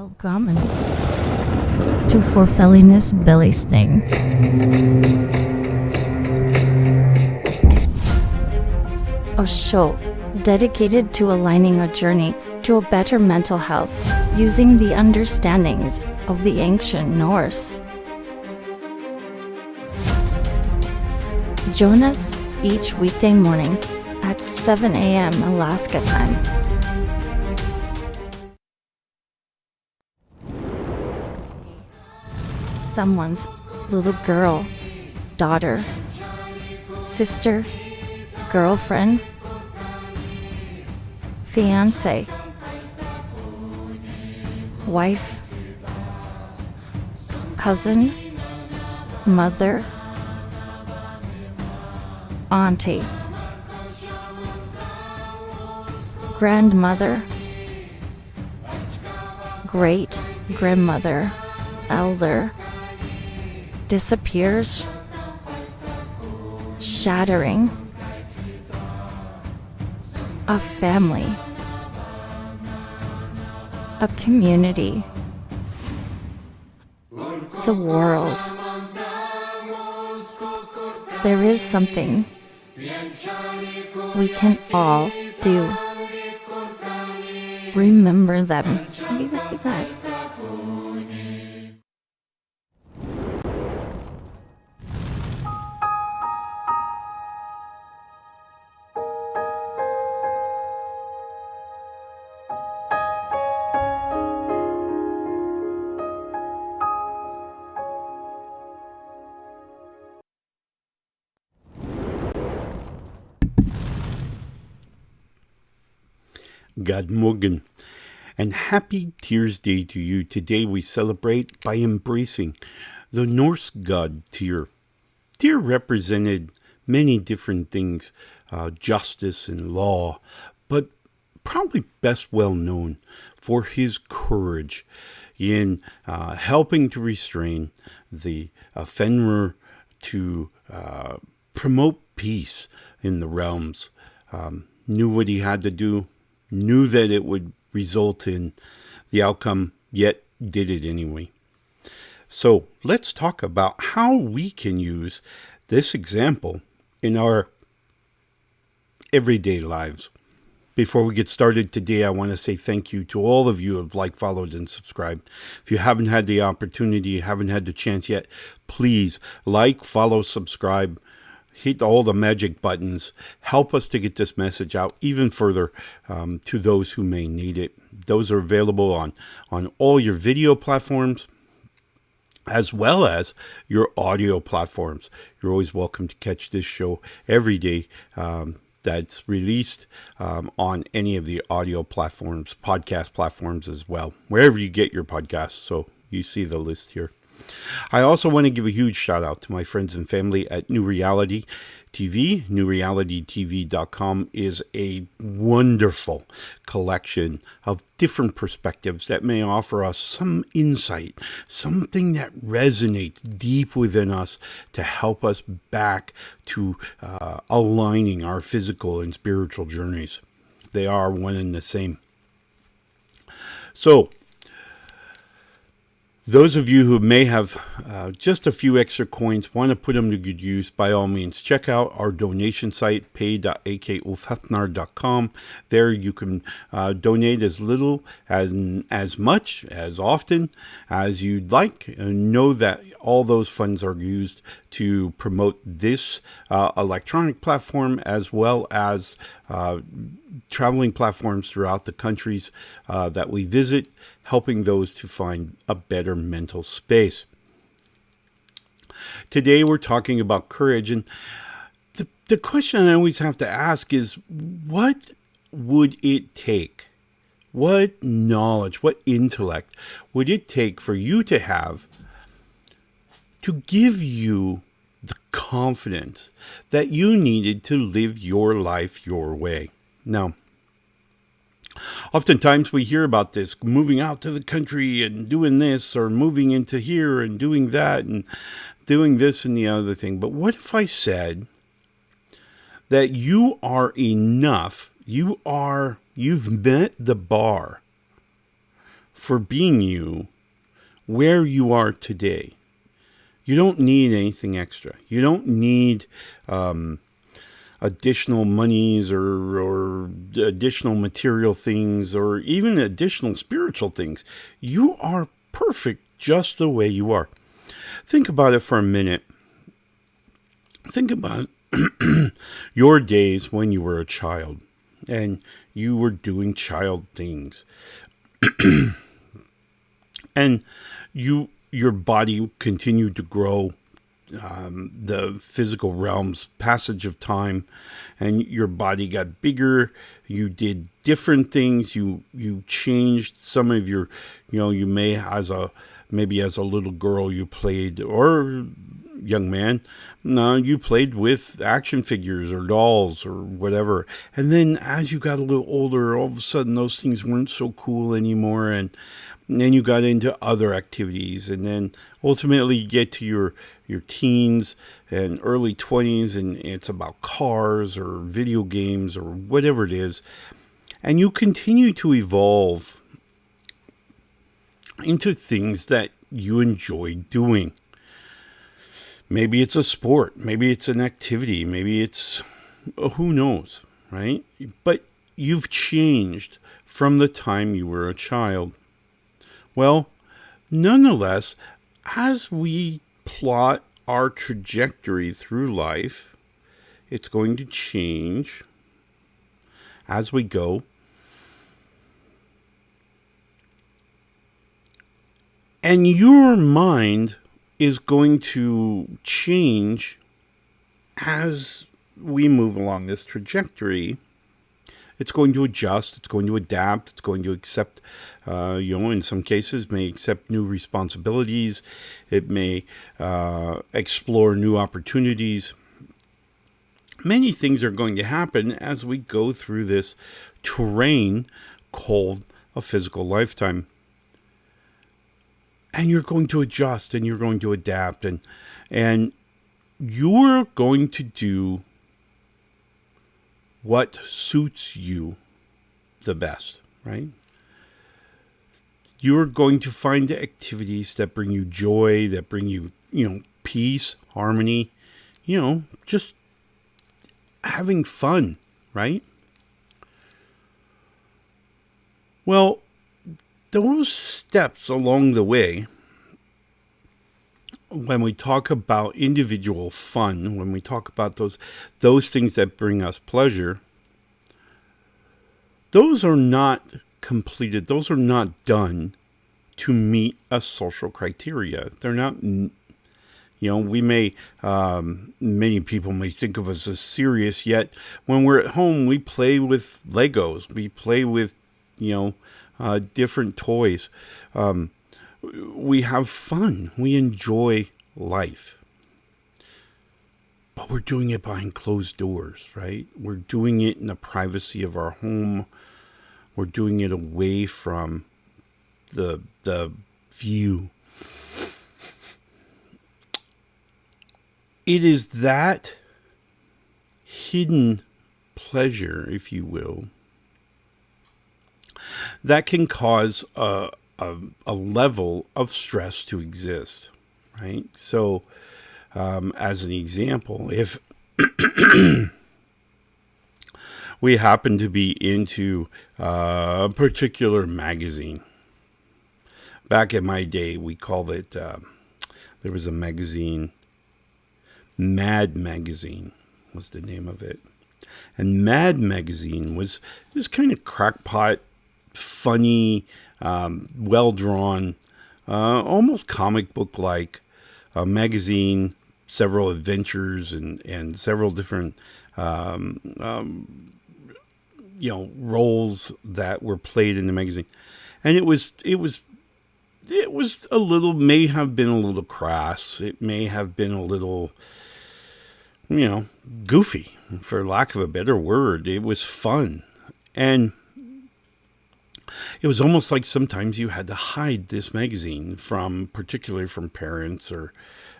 Welcome to Forfelliness Belly Sting. A show dedicated to aligning a journey to a better mental health using the understandings of the ancient Norse. Join us each weekday morning at 7 a.m. Alaska time. Someone's little girl, daughter, sister, girlfriend, fiance, wife, cousin, mother, auntie, grandmother, great grandmother, elder, disappears, shattering, a family, a community, the world. There is something we can all do. Remember them. Leave it like that. God morgen, and happy Tears Day to you. Today we celebrate by embracing the Norse god Tyr. Tyr represented many different things, justice and law, but probably best well known for his courage in helping to restrain the ulfhednar to promote peace in the realms. Knew what he had to do, knew that it would result in the outcome, yet did it anyway. So let's talk about how we can use this example in our everyday lives. Before we get started today, I want to say thank you to all of you who have liked, followed, and subscribed. If you haven't had the opportunity, haven't had the chance yet, please like, follow, subscribe. Hit all the magic buttons. Help us to get this message out even further to those who may need it. Those are available on all your video platforms as well as your audio platforms. You're always welcome to catch this show every day that's released on any of the audio platforms, podcast platforms as well, wherever you get your podcasts. So you see the list here. I also want to give a huge shout out to my friends and family at New Reality TV. Newrealitytv.com is a wonderful collection of different perspectives that may offer us some insight, something that resonates deep within us to help us back to aligning our physical and spiritual journeys. They are one and the same. So, those of you who may have just a few extra coins, want to put them to good use, by all means, check out our donation site, pay.akulfhednar.com. There you can donate as little, as much, as often as you'd like. Know that all those funds are used to promote this electronic platform as well as traveling platforms throughout the countries that we visit, helping those to find a better mental space. Today we're talking about courage, and the question I always have to ask is, what would it take? What knowledge, what intellect would it take for you to have to give you the confidence that you needed to live your life your way? Now, oftentimes we hear about this, moving out to the country and doing this, or moving into here and doing that and doing this and the other thing. But what if I said that you are enough, you've met the bar for being you where you are today. You don't need anything extra. You don't need additional monies or additional material things or even additional spiritual things. You are perfect just the way you are. Think about it for a minute. Think about your days when you were a child and you were doing child things. And your body continued to grow. The physical realms, passage of time, and your body got bigger. You did different things. You changed some of your, you may maybe as a little girl you played, or young man, no, you played with action figures or dolls or whatever. And then as you got a little older, all of a sudden those things weren't so cool anymore, and then you got into other activities, and then ultimately you get to your teens and early 20s, and it's about cars or video games or whatever it is. And you continue to evolve into things that you enjoy doing. Maybe it's a sport, maybe it's an activity, maybe it's, who knows, right? But you've changed from the time you were a child. Well, nonetheless, as we plot our trajectory through life, it's going to change as we go. And your mind is going to change as we move along this trajectory. It's going to adjust, it's going to adapt, it's going to accept, in some cases may accept new responsibilities. It may explore new opportunities. Many things are going to happen as we go through this terrain called a physical lifetime. And you're going to adjust and you're going to adapt, and you're going to do what suits you the best, right? You're going to find activities that bring you joy, that bring you, peace, harmony, just having fun, right? Well, those steps along the way, when we talk about individual fun, when we talk about those things that bring us pleasure, those are not completed. Those are not done to meet a social criteria. They're not, we may, many people may think of us as serious, yet when we're at home, we play with Legos. We play with, different toys. We have fun. We enjoy life. But we're doing it behind closed doors, right? We're doing it in the privacy of our home. We're doing it away from the view. It is that hidden pleasure, if you will, that can cause a level of stress to exist, right? So, as an example, if we happen to be into a particular magazine, back in my day, we called it, there was a magazine, Mad Magazine was the name of it. And Mad Magazine was this kind of crackpot, funny, well-drawn, almost comic book-like magazine, several adventures and several different, roles that were played in the magazine. And it was a little, may have been a little crass. It may have been a little, goofy, for lack of a better word. It was fun. And it was almost like sometimes you had to hide this magazine particularly from parents, or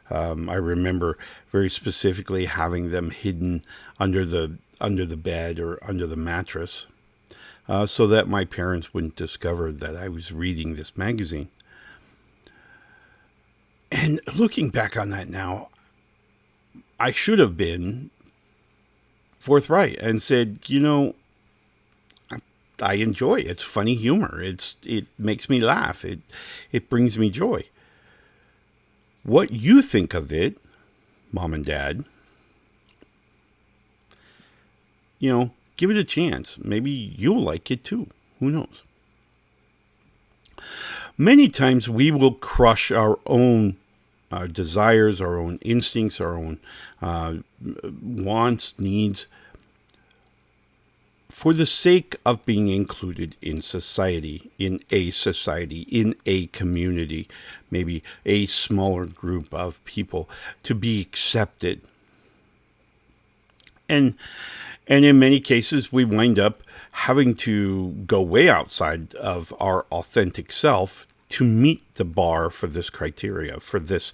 I remember very specifically having them hidden under the bed or under the mattress. so that my parents wouldn't discover that I was reading this magazine. And looking back on that now, I should have been forthright and said, I enjoy it. It's funny humor. It makes me laugh. It brings me joy. What you think of it, Mom and Dad, give it a chance. Maybe you'll like it too. Who knows? Many times we will crush our own desires, our own instincts, our own wants, needs, for the sake of being included in society, in a community, maybe a smaller group of people, to be accepted. And in many cases, we wind up having to go way outside of our authentic self to meet the bar for this criteria, for this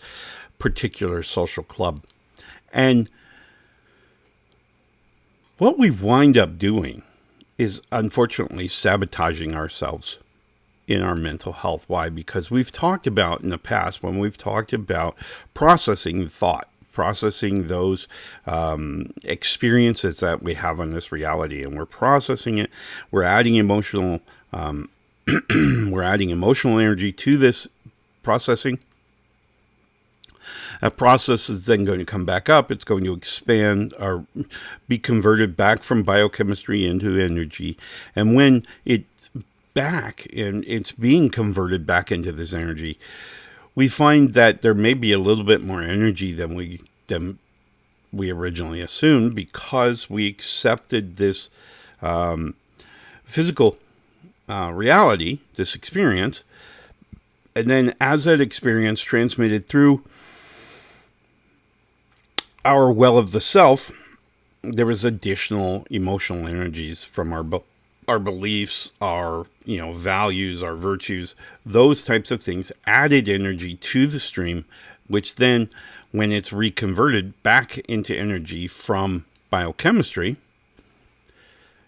particular social club. And what we wind up doing is unfortunately sabotaging ourselves in our mental health. Why? Because we've talked about in the past, when we've talked about processing thought, processing those experiences that we have on this reality, and we're processing it, we're adding emotional energy to this processing. That process is then going to come back up. It's going to expand or be converted back from biochemistry into energy. And when it's back and it's being converted back into this energy, we find that there may be a little bit more energy than we originally assumed, because we accepted this physical reality, this experience. And then as that experience transmitted through our well of the self, there was additional emotional energies from our beliefs, our values, our virtues, those types of things, added energy to the stream, which then, when it's reconverted back into energy from biochemistry,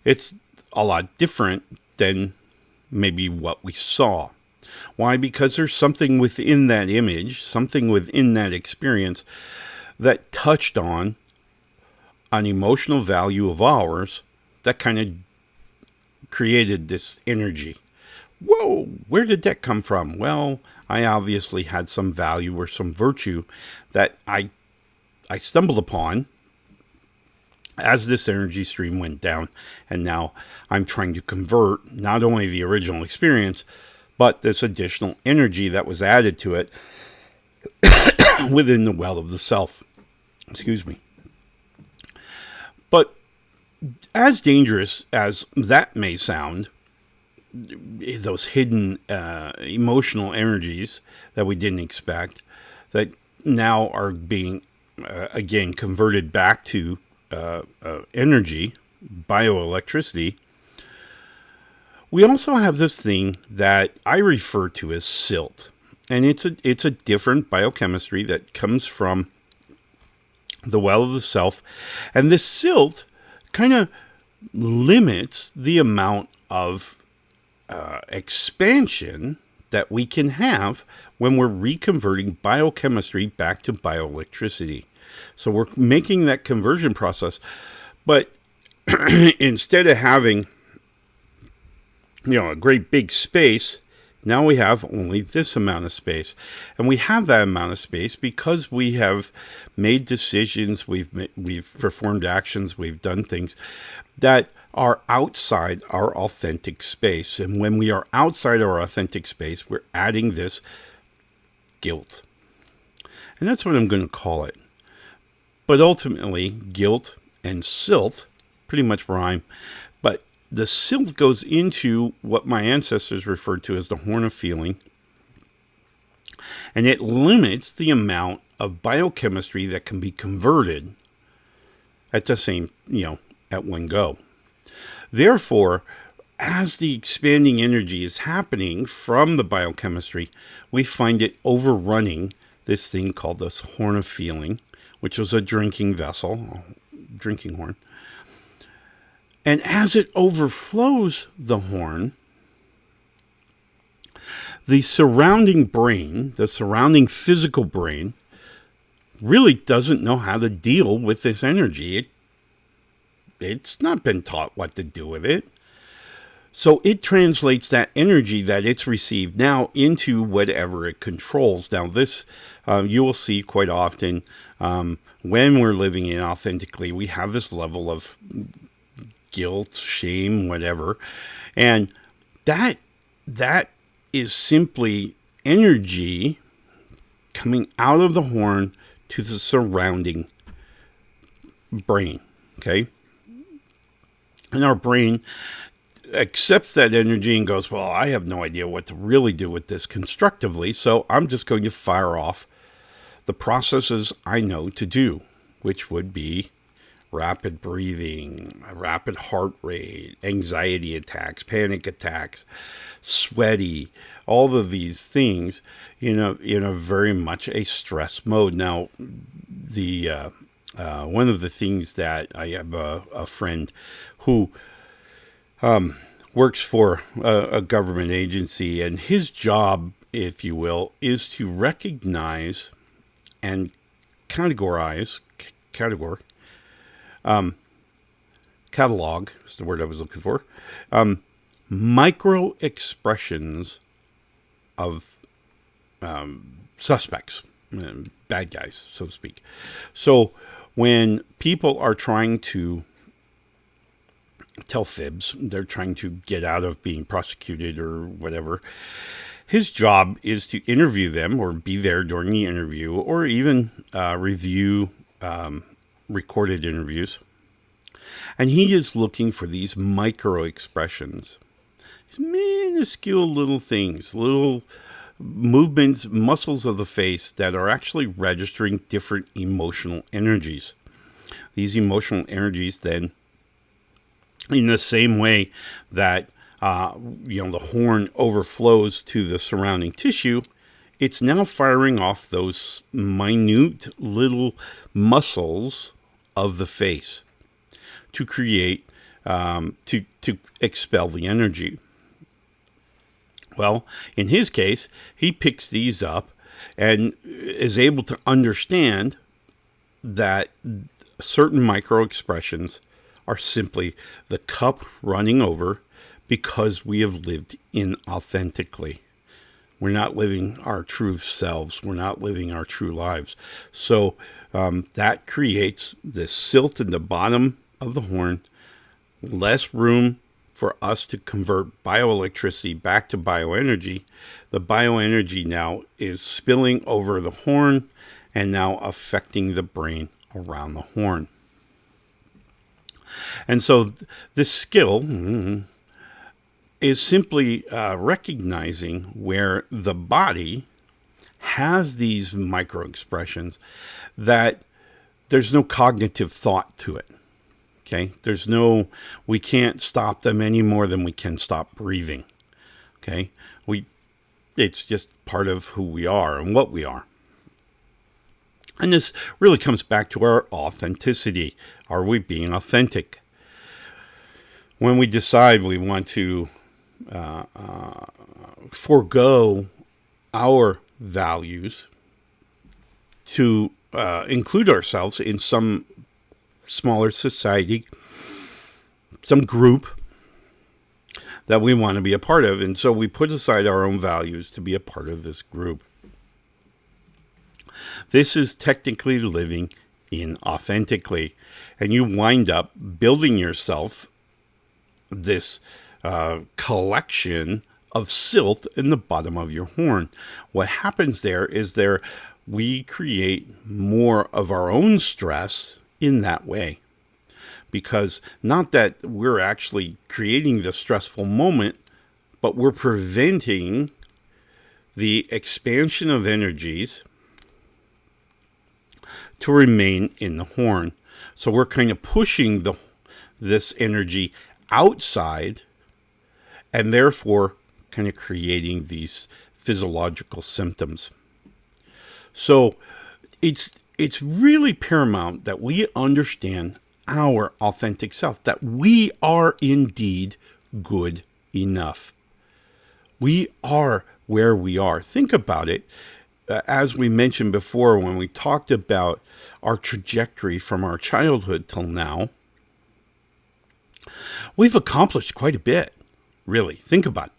it's a lot different than maybe what we saw. Why? Because there's something within that image, something within that experience that touched on an emotional value of ours that kind of created this energy. Whoa, where did that come from? Well, I obviously had some value or some virtue that I stumbled upon as this energy stream went down. And now I'm trying to convert not only the original experience, but this additional energy that was added to it within the well of the self. Excuse me. But as dangerous as that may sound, those hidden emotional energies that we didn't expect, that now are being, again, converted back to energy, bioelectricity, we also have this thing that I refer to as silt. And it's a different biochemistry that comes from the well of the self. And this silt kind of limits the amount of expansion that we can have when we're reconverting biochemistry back to bioelectricity. So we're making that conversion process, but instead of having a great big space, now we have only this amount of space. And we have that amount of space because we have made decisions, we've performed actions, we've done things that are outside our authentic space. And when we are outside our authentic space, we're adding this guilt. And that's what I'm going to call it. But ultimately, guilt and silt pretty much rhyme. But the silt goes into what my ancestors referred to as the horn of feeling. And it limits the amount of biochemistry that can be converted at the same, at one go. Therefore, as the expanding energy is happening from the biochemistry, we find it overrunning this thing called this horn of feeling, which was a drinking vessel, drinking horn. And as it overflows the horn, the surrounding brain, the surrounding physical brain, really doesn't know how to deal with this energy. It's not been taught what to do with it. So it translates that energy that it's received now into whatever it controls. Now this, you will see quite often when we're living inauthentically, we have this level of guilt, shame, whatever. And that is simply energy coming out of the horn to the surrounding brain, okay? And our brain accepts that energy and goes, well, I have no idea what to really do with this constructively, so I'm just going to fire off the processes I know to do, which would be rapid breathing, rapid heart rate, anxiety attacks, panic attacks, sweaty, all of these things, in a very much a stress mode. Now, the one of the things that I have a friend who works for a government agency, and his job, if you will, is to recognize and catalog is the word I was looking for, micro expressions of suspects, bad guys, so to speak. So when people are trying to tell fibs, they're trying to get out of being prosecuted or whatever, his job is to interview them or be there during the interview, or even review recorded interviews. And he is looking for these micro expressions, these minuscule little things, little movements, muscles of the face that are actually registering different emotional energies. These emotional energies then, in the same way that the horn overflows to the surrounding tissue, it's now firing off those minute little muscles of the face to create, to expel the energy. Well, in his case, he picks these up and is able to understand that certain micro expressions are simply the cup running over because we have lived inauthentically. We're not living our true selves. We're not living our true lives. So that creates this silt in the bottom of the horn, less room for us to convert bioelectricity back to bioenergy. The bioenergy now is spilling over the horn and now affecting the brain around the horn. And so this skill is simply recognizing where the body has these micro expressions that there's no cognitive thought to it. Okay, we can't stop them any more than we can stop breathing. Okay, it's just part of who we are and what we are. And this really comes back to our authenticity. Are we being authentic? When we decide we want to forego our values to include ourselves in some smaller society, some group that we want to be a part of, and so we put aside our own values to be a part of this group. This is technically living inauthentically, and you wind up building yourself this collection of silt in the bottom of your horn. What happens there is we create more of our own stress in that way, because not that we're actually creating the stressful moment, but we're preventing the expansion of energies to remain in the horn. So we're kind of pushing this energy outside, and therefore kind of creating these physiological symptoms. So it's really paramount that we understand our authentic self, that we are indeed good enough. We are where we are. Think about it. As we mentioned before, when we talked about our trajectory from our childhood till now, we've accomplished quite a bit, really. Think about it.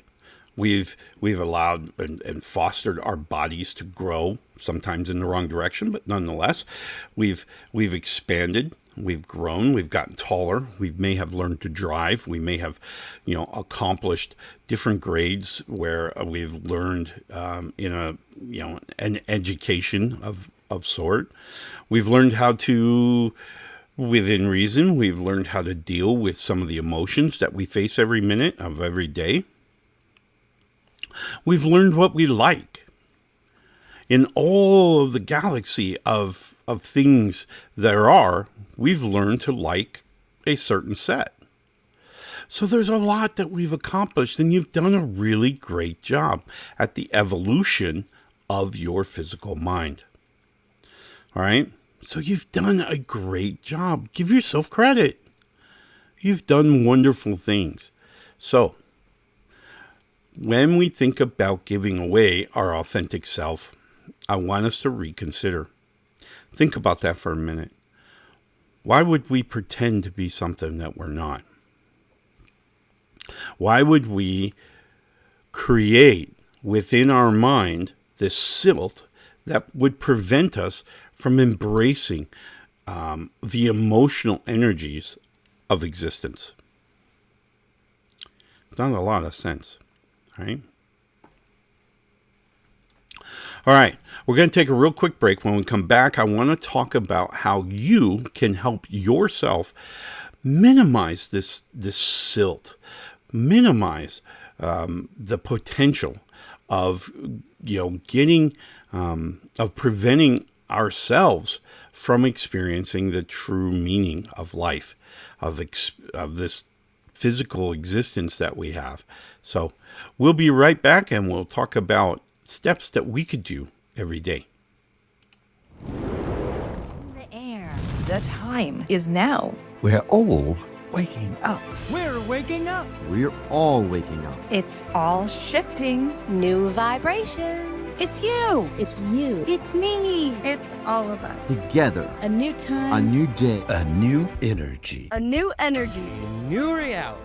We've allowed and fostered our bodies to grow, sometimes in the wrong direction, but nonetheless, we've expanded, we've grown, we've gotten taller. We may have learned to drive. We may have, accomplished different grades where we've learned in an education of sort. We've learned how to, within reason, we've learned how to deal with some of the emotions that we face every minute of every day. We've learned what we like. In all of the galaxy of things there are, we've learned to like a certain set. So there's a lot that we've accomplished, and you've done a really great job at the evolution of your physical mind. All right? So you've done a great job. Give yourself credit. You've done wonderful things. So when we think about giving away our authentic self, I want us to reconsider. Think about that for a minute. Why would we pretend to be something that we're not? Why would we create within our mind this silt that would prevent us from embracing the emotional energies of existence? It's not a lot of sense. Right? All right, we're going to take a real quick break. When we come back, I want to talk about how you can help yourself minimize this silt, minimize the potential of of preventing ourselves from experiencing the true meaning of life, of this physical existence that we have. So we'll be right back, and we'll talk about steps that we could do every day. The air. The time is now. We're all waking up. We're waking up. We're all waking up. It's all shifting. New vibrations. It's you. It's you. It's me. It's all of us. Together. A new time. A new day. A new energy. A new energy. New reality.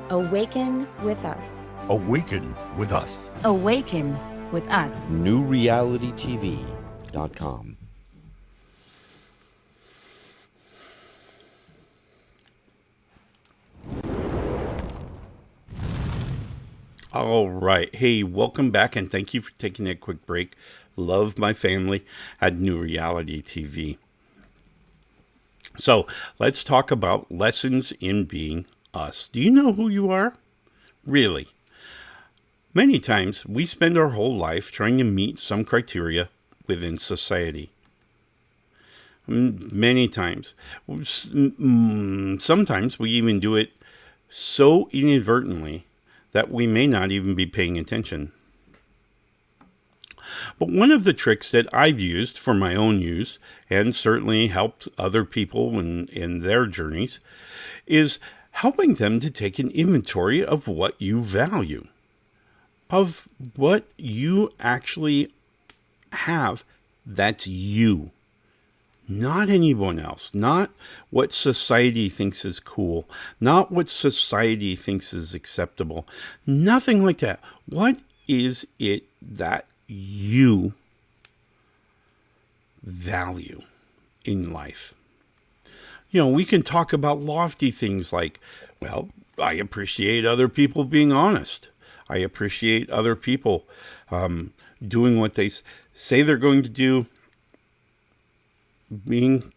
Awaken with us. Awaken with us. Awaken with us. newrealitytv.com. All right. Hey, welcome back, and thank you for taking that quick break. Love my family at New Reality TV. So let's talk about lessons in being us. Do you know who you are? Really? Many times we spend our whole life trying to meet some criteria within society. Many times. Sometimes we even do it so inadvertently that we may not even be paying attention. But one of the tricks that I've used for my own use, and certainly helped other people in their journeys, is helping them to take an inventory of what you value, of what you actually have that's you. Not anyone else, not what society thinks is cool, not what society thinks is acceptable, nothing like that. What is it that you value in life? We can talk about lofty things like, well, I appreciate other people being honest. I appreciate other people doing what they say they're going to do, being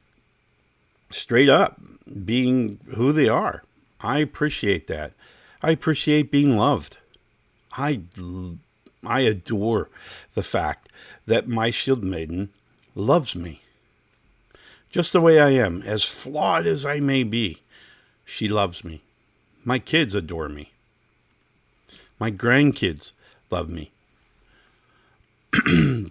straight up, being who they are. I appreciate that. I appreciate being loved. I adore the fact that my shield maiden loves me. Just the way I am, as flawed as I may be, she loves me. My kids adore me. My grandkids love me.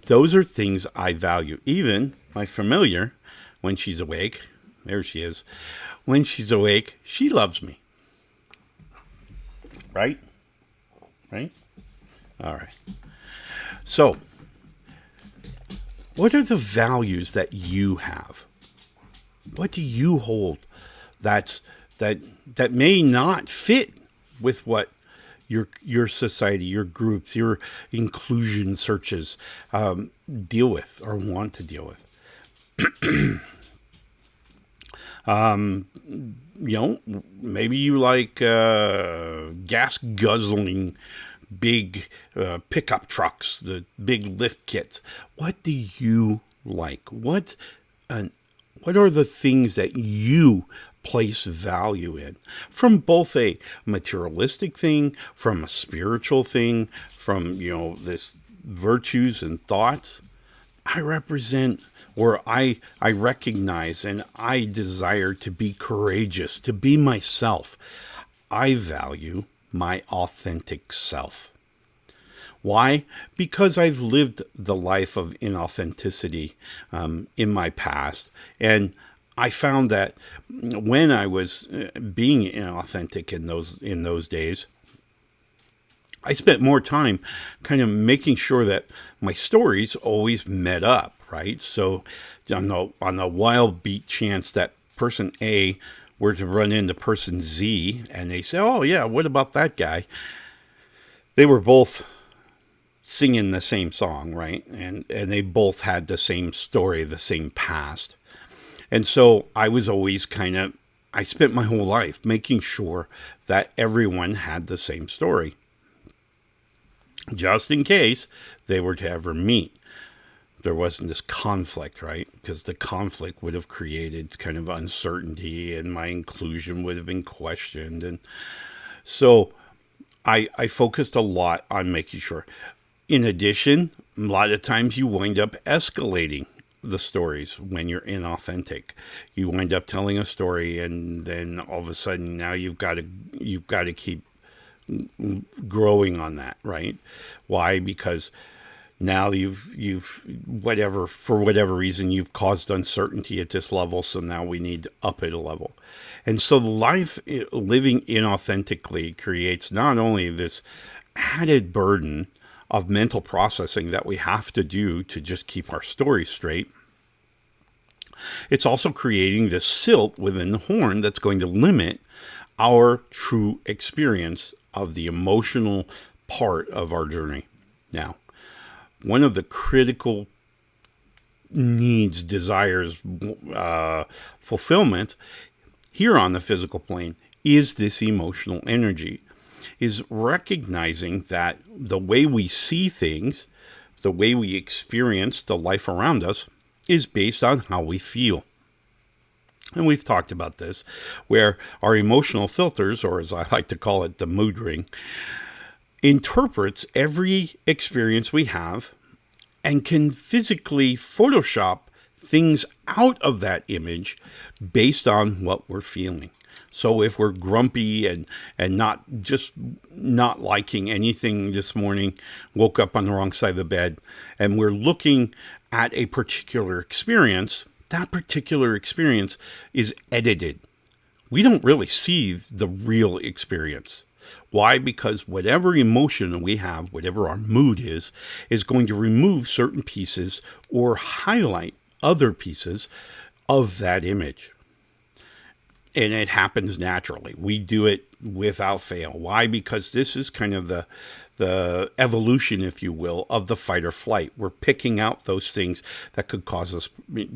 Those are things I value. Even my familiar, when she's awake, there she is. When she's awake, she loves me. Right? Right? All right. So, what are the values that you have? What do you hold that may not fit with what your society, your groups, your inclusion searches deal with or want to deal with? Maybe you like gas guzzling big pickup trucks, the big lift kits. What do you like? What are the things that you place value in, from both a materialistic thing, from a spiritual thing, from this virtues and thoughts? I represent, or I recognize, and I desire to be courageous, to be myself. I value my authentic self. Why? Because I've lived the life of inauthenticity in my past, and I found that when I was being inauthentic in those days, I spent more time kind of making sure that my stories always met up, right? So on the wild beat chance that person A were to run into person Z and they say, oh yeah, what about that guy? They were both singing the same song, right? And they both had the same story, the same past. And so I was always I spent my whole life making sure that everyone had the same story, just in case they were to ever meet. There wasn't this conflict, right? Because the conflict would have created kind of uncertainty and my inclusion would have been questioned. And so I focused a lot on making sure. In addition, a lot of times you wind up escalating the stories when you're inauthentic. You wind up telling a story and then all of a sudden now you've got to keep growing on that, right? Why? Because now you've for whatever reason you've caused uncertainty at this level, so now we need to up it a level. And so life living inauthentically creates not only this added burden of mental processing that we have to do to just keep our story straight, it's also creating this silt within the horn that's going to limit our true experience of the emotional part of our journey. Now, one of the critical needs, desires, fulfillment here on the physical plane is this emotional energy, is recognizing that the way we see things, the way we experience the life around us, is based on how we feel. And we've talked about this, where our emotional filters, or as I like to call it, the mood ring, interprets every experience we have and can physically Photoshop things out of that image based on what we're feeling. So if we're grumpy and not liking anything this morning, woke up on the wrong side of the bed, and we're looking at a particular experience, that particular experience is edited. We don't really see the real experience. Why? Because whatever emotion we have, whatever our mood is going to remove certain pieces or highlight other pieces of that image. And it happens naturally. We do it without fail. Why? Because this is kind of the evolution, if you will, of the fight or flight. We're picking out those things that could cause us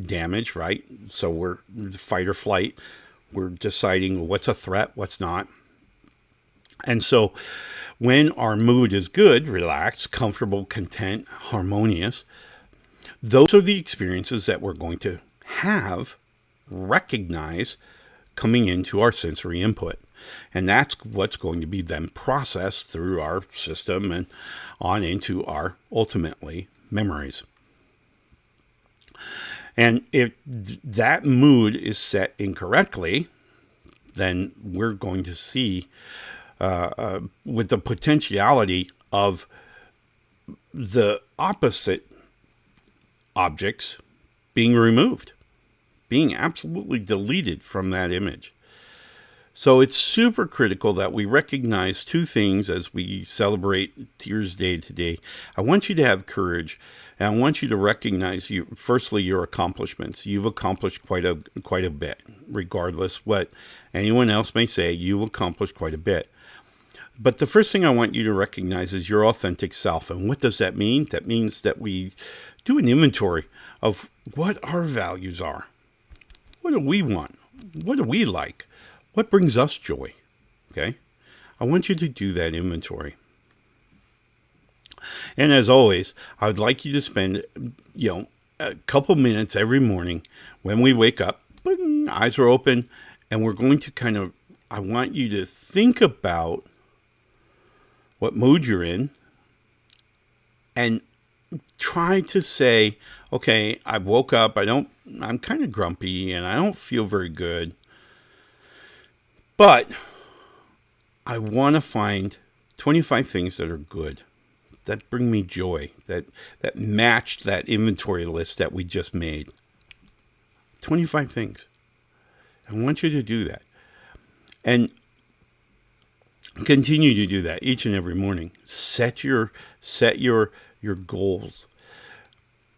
damage, right? So we're fight or flight. We're deciding what's a threat, what's not. And so when our mood is good, relaxed, comfortable, content, harmonious, those are the experiences that we're going to recognize coming into our sensory input. And that's what's going to be then processed through our system and on into our, ultimately, memories. And if that mood is set incorrectly, then we're going to see with the potentiality of the opposite objects being removed. being absolutely deleted from that image. So it's super critical that we recognize two things as we celebrate Tears Day today. I want you to have courage, and I want you to recognize firstly your accomplishments. You've accomplished quite a bit, regardless what anyone else may say. You've accomplished quite a bit. But the first thing I want you to recognize is your authentic self. And what does that mean? That means that we do an inventory of what our values are. What do we want? What do we like? What brings us joy? Okay? I want you to do that inventory. And as always, I would like you to spend, a couple minutes every morning when we wake up, eyes are open, and we're going to I want you to think about what mood you're in and try to say, okay, I woke up, I'm kind of grumpy and I don't feel very good, but I want to find 25 things that are good, that bring me joy, that match that inventory list that we just made. 25 things. I want you to do that. And continue to do that each and every morning. Set your goals.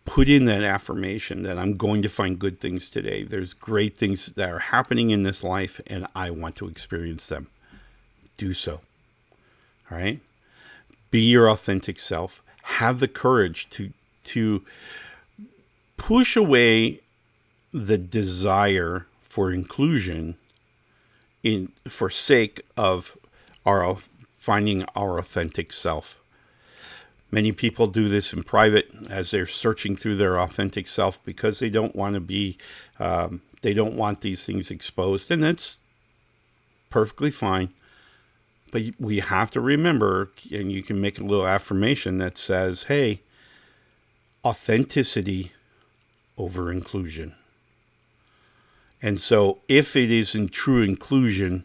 Put in that affirmation that I'm going to find good things today. There's great things that are happening in this life, and I want to experience them. Do so. All right? Be your authentic self. Have the courage to push away the desire for inclusion for sake of finding our authentic self. Many people do this in private as they're searching through their authentic self because they don't want to be, they don't want these things exposed, and that's perfectly fine. But we have to remember, and you can make a little affirmation that says, hey, authenticity over inclusion. And so if it is in true inclusion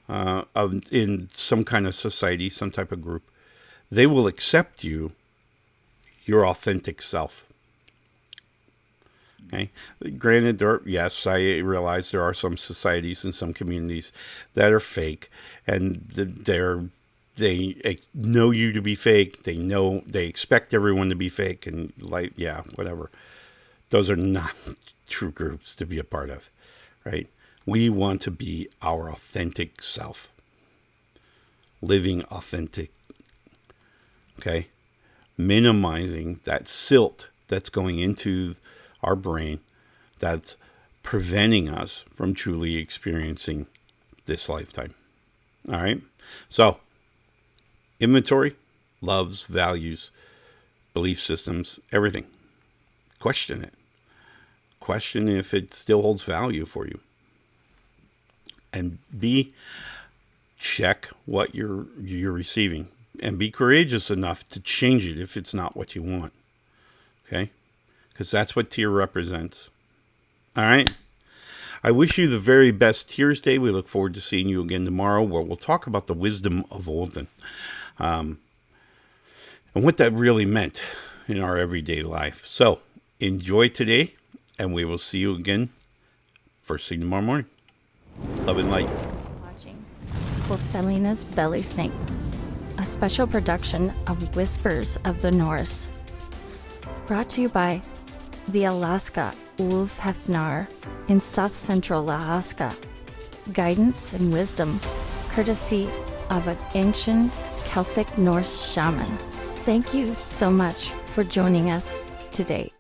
in some kind of society, some type of group, they will accept you, your authentic self. Okay. Granted, yes, I realize there are some societies and some communities that are fake, and they know you to be fake. They expect everyone to be fake, and whatever. Those are not true groups to be a part of, right? We want to be our authentic self, living authentic. Okay, minimizing that silt that's going into our brain that's preventing us from truly experiencing this lifetime. All right, so inventory, loves, values, belief systems, everything. Question it. Question if it still holds value for you. And check what you're receiving. And be courageous enough to change it if it's not what you want. Okay? Because that's what Tear represents. All right? I wish you the very best Tears Day. We look forward to seeing you again tomorrow, where we'll talk about the wisdom of Olden. And what that really meant in our everyday life. So, enjoy today, and we will see you again first thing tomorrow morning. Love and light. Watching Ulfhednar's Belly Snake, a special production of Whispers of the Norse. Brought to you by the Alaska ulfhednar in South Central Alaska. Guidance and wisdom, courtesy of an ancient Celtic Norse shaman. Thank you so much for joining us today.